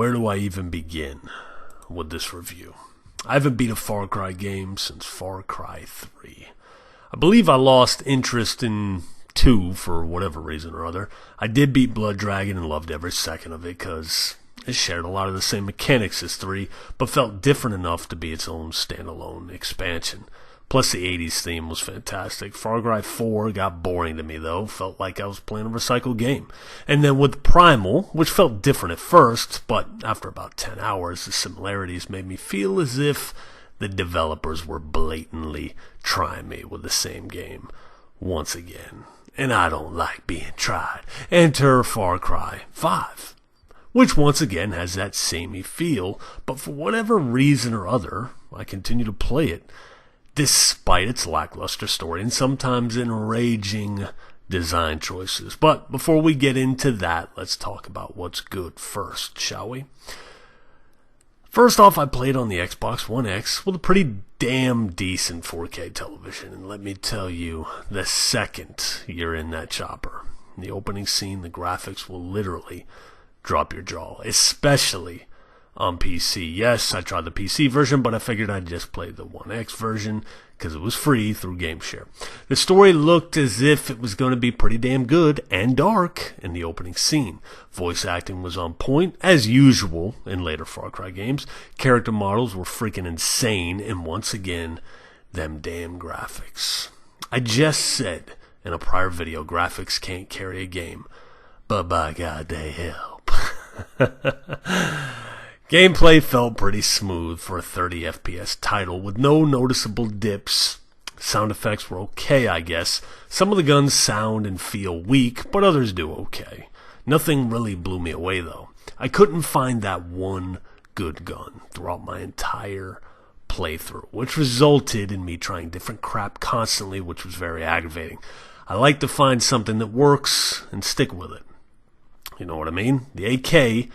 Where do I even begin with this review? I haven't beat a Far Cry game since Far Cry 3. I believe I lost interest in 2 for whatever reason or other. I did beat Blood Dragon and loved every second of it because it shared a lot of the same mechanics as 3, but felt different enough to be its own standalone expansion. Plus the 80s theme was fantastic. Far Cry 4 got boring to me though, felt like I was playing a recycled game. And then with Primal, which felt different at first, but after about 10 hours the similarities made me feel as if the developers were blatantly trying me with the same game once again. And I don't like being tried. Enter Far Cry 5. Which once again has that samey feel, but for whatever reason or other, I continue to play it, despite its lackluster story and sometimes enraging design choices. But before we get into that, let's talk about what's good first, shall we? First off, I played on the Xbox One X with a pretty damn decent 4K television, and let me tell you, the second you're in that chopper, in the opening scene, the graphics will literally drop your jaw, especially on PC. Yes, I tried the PC version, but I figured I'd just play the One X version because it was free through GameShare. The story looked as if it was going to be pretty damn good and dark in the opening scene. Voice acting was on point, as usual in later Far Cry games. Character models were freaking insane, and once again, them damn graphics. I just said in a prior video, graphics can't carry a game, but by God, they help. Gameplay felt pretty smooth for a 30 FPS title with no noticeable dips. Sound effects were okay, I guess. Some of the guns sound and feel weak, but others do okay. Nothing really blew me away though. I couldn't find that one good gun throughout my entire playthrough, which resulted in me trying different crap constantly, which was very aggravating. I like to find something that works and stick with it. You know what I mean? The AK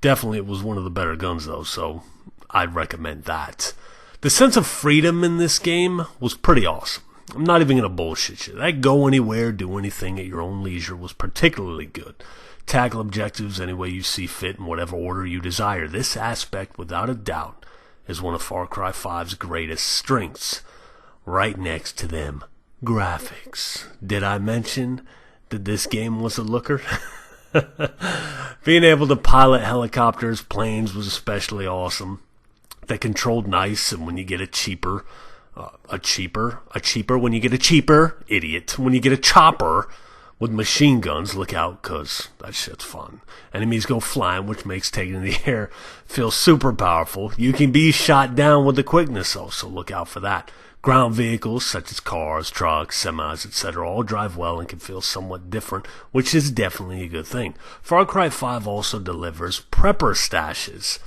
definitely was one of the better guns though, so I'd recommend that. The sense of freedom in this game was pretty awesome. I'm not even going to bullshit you. That go anywhere, do anything at your own leisure was particularly good. Tackle objectives any way you see fit in whatever order you desire. This aspect, without a doubt, is one of Far Cry 5's greatest strengths. Right next to them graphics. Did I mention that this game was a looker? Being able to pilot helicopters, planes was especially awesome. They controlled nice, and when you get when you get a cheaper, idiot, when you get a chopper with machine guns, look out, cause that shit's fun. Enemies go flying, which makes taking in the air feel super powerful. You can be shot down with the quickness though, so look out for that. Ground vehicles such as cars, trucks, semis, etc. all drive well and can feel somewhat different, which is definitely a good thing. Far Cry 5 also delivers prepper stashes,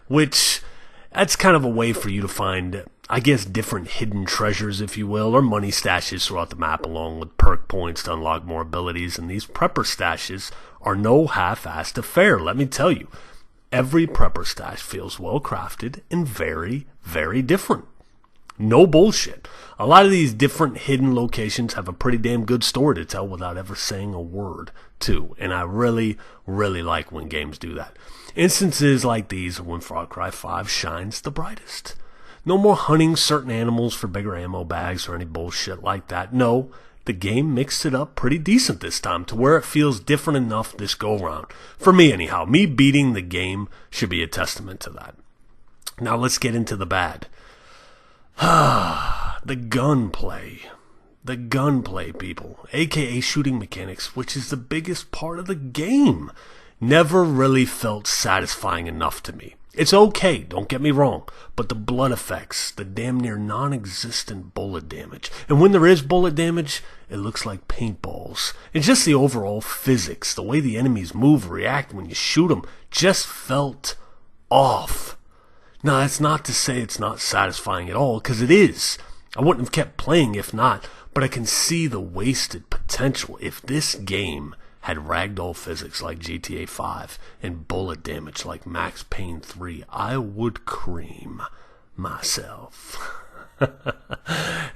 which that's kind of a way for you to find, I guess, different hidden treasures, if you will, or money stashes throughout the map along with perk points to unlock more abilities, and these prepper stashes are no half-assed affair, let me tell you. Every prepper stash feels well crafted and very, very different. No bullshit. A lot of these different hidden locations have a pretty damn good story to tell without ever saying a word, too. And I really, really like when games do that. Instances like these are when Far Cry 5 shines the brightest. No more hunting certain animals for bigger ammo bags or any bullshit like that. No, the game mixed it up pretty decent this time to where it feels different enough this go-round. For me, anyhow. Me beating the game should be a testament to that. Now let's get into the bad. The gunplay. The gunplay, people, aka shooting mechanics, which is the biggest part of the game, never really felt satisfying enough to me. It's okay, don't get me wrong, but the blood effects, the damn near non-existent bullet damage, and when there is bullet damage, it looks like paintballs. And just the overall physics, the way the enemies move, react when you shoot them, just felt off. Now, that's not to say it's not satisfying at all, because it is. I wouldn't have kept playing if not, but I can see the wasted potential if this game had ragdoll physics like GTA 5 and bullet damage like Max Payne 3. I would cream myself.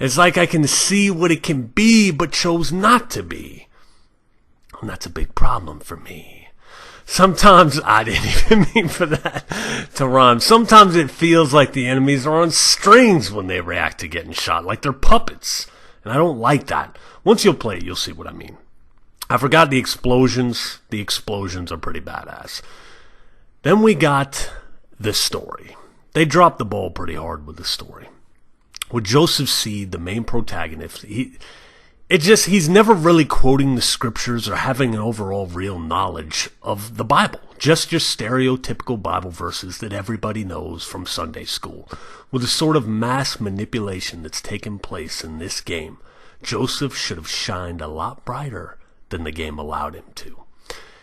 It's like I can see what it can be, but chose not to be. And that's a big problem for me. Sometimes, I didn't even mean for that to rhyme. Sometimes it feels like the enemies are on strings when they react to getting shot, like they're puppets. And I don't like that. Once you'll play it, you'll see what I mean. I forgot the explosions. The explosions are pretty badass. Then we got the story. They dropped the ball pretty hard with the story. With Joseph Seed, the main protagonist, he's never really quoting the scriptures or having an overall real knowledge of the Bible. Just your stereotypical Bible verses that everybody knows from Sunday school. With the sort of mass manipulation that's taken place in this game, Joseph should have shined a lot brighter than the game allowed him to.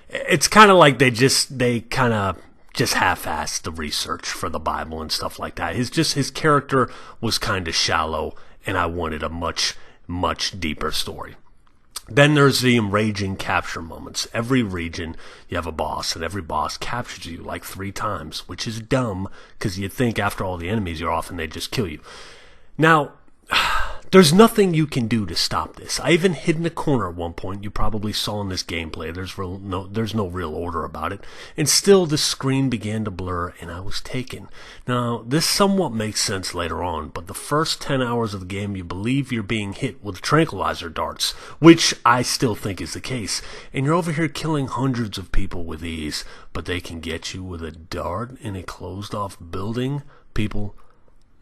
It's kind of like they kind of just half-assed the research for the Bible and stuff like that. His character was kind of shallow, and I wanted a much deeper story. Then there's the enraging capture moments. Every region, you have a boss, and every boss captures you like 3 times, which is dumb, because you think after all the enemies you're off and they just kill you. Now, there's nothing you can do to stop this. I even hid in a corner at one point. You probably saw in this gameplay. There's no real order about it. And still the screen began to blur and I was taken. Now, this somewhat makes sense later on, but the first 10 hours of the game you believe you're being hit with tranquilizer darts, which I still think is the case. And you're over here killing hundreds of people with ease, but they can get you with a dart in a closed off building. People,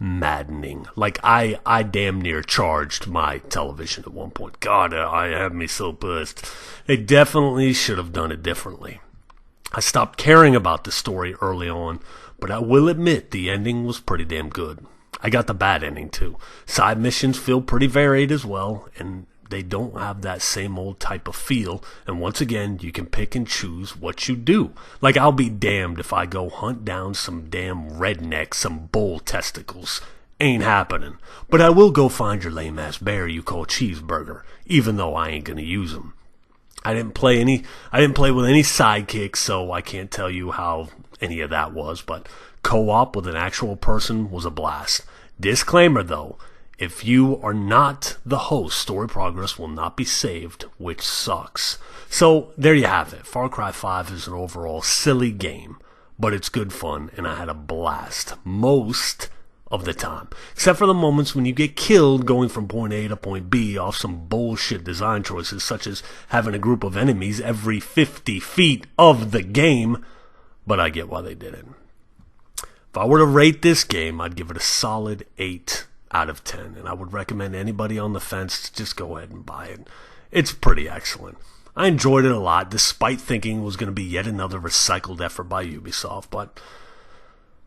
maddening. Like, I damn near charged my television at one point. God, I had me so pissed. They definitely should have done it differently. I stopped caring about the story early on, but I will admit the ending was pretty damn good. I got the bad ending too. Side missions feel pretty varied as well, and they don't have that same old type of feel, and once again, you can pick and choose what you do. Like, I'll be damned if I go hunt down some damn redneck, some bull testicles. Ain't happening. But I will go find your lame-ass bear you call Cheeseburger, even though I ain't gonna use him. I didn't play with any sidekicks, so I can't tell you how any of that was, but co-op with an actual person was a blast. Disclaimer though, if you are not the host, story progress will not be saved, which sucks. So, there you have it. Far Cry 5 is an overall silly game, but it's good fun, and I had a blast most of the time. Except for the moments when you get killed going from point A to point B off some bullshit design choices, such as having a group of enemies every 50 feet of the game, but I get why they did it. If I were to rate this game, I'd give it a solid 8 out of 10, and I would recommend anybody on the fence to just go ahead and buy it. It's pretty excellent. I enjoyed it a lot, despite thinking it was going to be yet another recycled effort by Ubisoft, but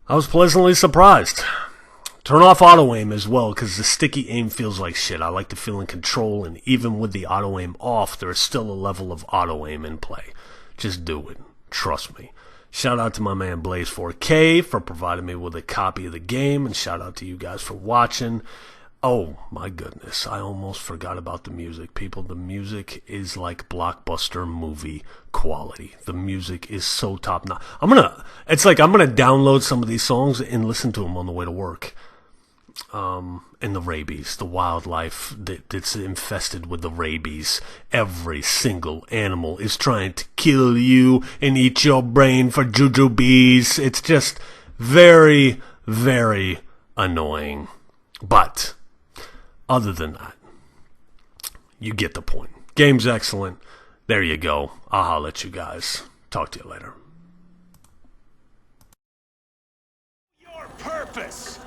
I was pleasantly surprised. Turn off auto-aim as well, because the sticky aim feels like shit. I like to feel in control, and even with the auto-aim off, there is still a level of auto-aim in play. Just do it. Trust me. Shout out to my man Blaze4K for providing me with a copy of the game, and shout out to you guys for watching. Oh my goodness, I almost forgot about the music. People, the music is like blockbuster movie quality. The music is so top notch. I'm gonna download some of these songs and listen to them on the way to work. And the rabies, the wildlife that's infested with the rabies. Every single animal is trying to kill you and eat your brain for jujubes. It's just very, very annoying. But other than that, you get the point. Game's excellent. There you go. I'll holler at you guys. Talk to you later. Your purpose.